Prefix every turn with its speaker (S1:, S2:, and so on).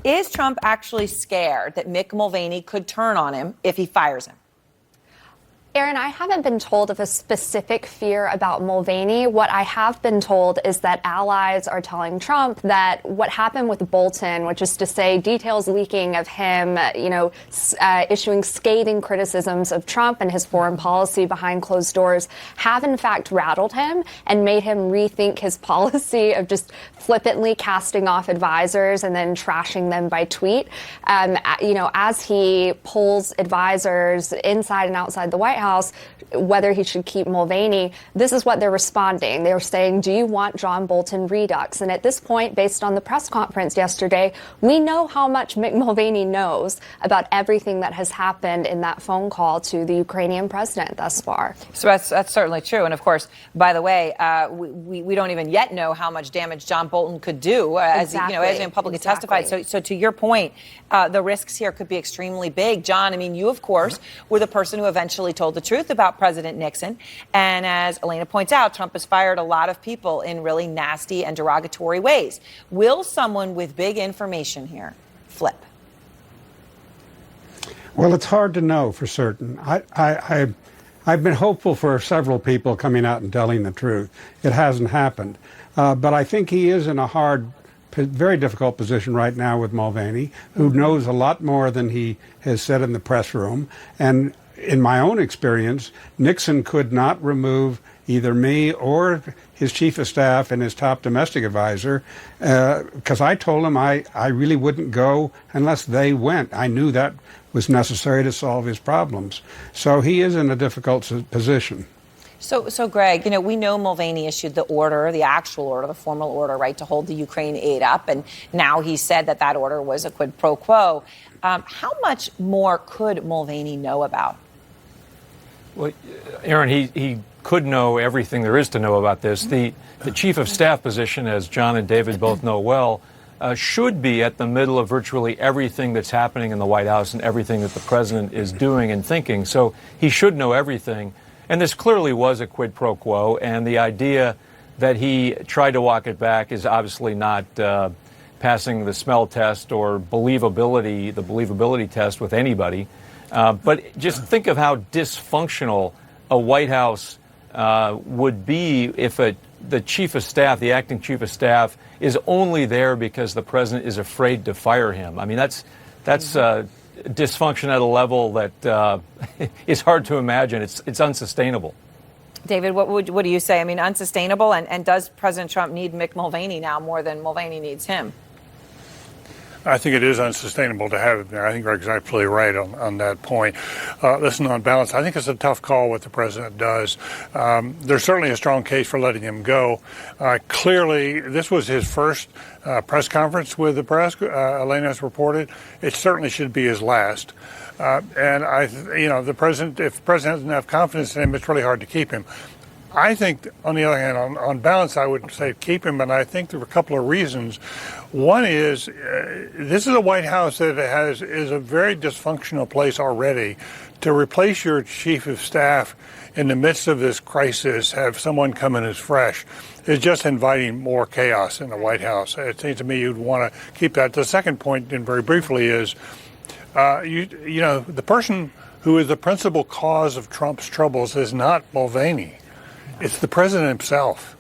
S1: Is Trump actually scared that Mick Mulvaney could turn on him if he fires him?
S2: Aaron, I haven't been told of a specific fear about Mulvaney. What I have been told is that allies are telling Trump that what happened with Bolton, which is to say details leaking of him, issuing scathing criticisms of Trump and his foreign policy behind closed doors, have in fact rattled him and made him rethink his policy of just flippantly casting off advisors and then trashing them by tweet. As he polls advisors inside and outside the White House, whether he should keep Mulvaney, this is what they're responding. They're saying, do you want John Bolton redux? And at this point, based on the press conference yesterday, we know how much Mick Mulvaney knows about everything that has happened in that phone call to the Ukrainian president thus far.
S1: So that's certainly true. And of course, by the way, we don't even yet know how much damage John Bolton could do, as he publicly testified. So to your point, the risks here could be extremely big. John, I mean, you, of course, were the person who eventually told the truth about President Nixon. And as Elena points out, Trump has fired a lot of people in really nasty and derogatory ways. Will someone with big information here flip?
S3: Well, it's hard to know for certain. I've been hopeful for several people coming out and telling the truth. It hasn't happened. But I think he is in a hard, very difficult position right now with Mulvaney, who knows a lot more than he has said in the press room. And in my own experience, Nixon could not remove either me or his chief of staff and his top domestic advisor, because I told him I really wouldn't go unless they went. I knew that was necessary to solve his problems. So he is in a difficult position.
S1: So Greg, we know Mulvaney issued the order, the actual order, the formal order, right, to hold the Ukraine aid up. And now he said that order was a quid pro quo. How much more could Mulvaney know about?
S4: Well, Aaron, he could know everything there is to know about this. The chief of staff position, as John and David both know well, should be at the middle of virtually everything that's happening in the White House and everything that the president is doing and thinking. So he should know everything. And this clearly was a quid pro quo. And the idea that he tried to walk it back is obviously not passing the smell test or the believability test with anybody. But just think of how dysfunctional a White House would be if the chief of staff, the acting chief of staff, is only there because the president is afraid to fire him. I mean, that's dysfunction at a level that is hard to imagine. It's unsustainable.
S1: David, what do you say? I mean, unsustainable, and does President Trump need Mick Mulvaney now more than Mulvaney needs him?
S5: I think it is unsustainable to have him there. I think Greg's absolutely right on that point. Listen, on balance, I think it's a tough call what the president does. There's certainly a strong case for letting him go. Clearly, this was his first press conference with the press. Elena has reported. It certainly should be his last. And the president, if the president doesn't have confidence in him, it's really hard to keep him. I think, on the other hand, on balance, I would say keep him, and I think there are a couple of reasons. One is this is a White House that is a very dysfunctional place already. To replace your chief of staff in the midst of this crisis, have someone come in as fresh, is just inviting more chaos in the White House. It seems to me you'd want to keep that. The second point, and very briefly, is the person who is the principal cause of Trump's troubles is not Mulvaney. It's the president himself.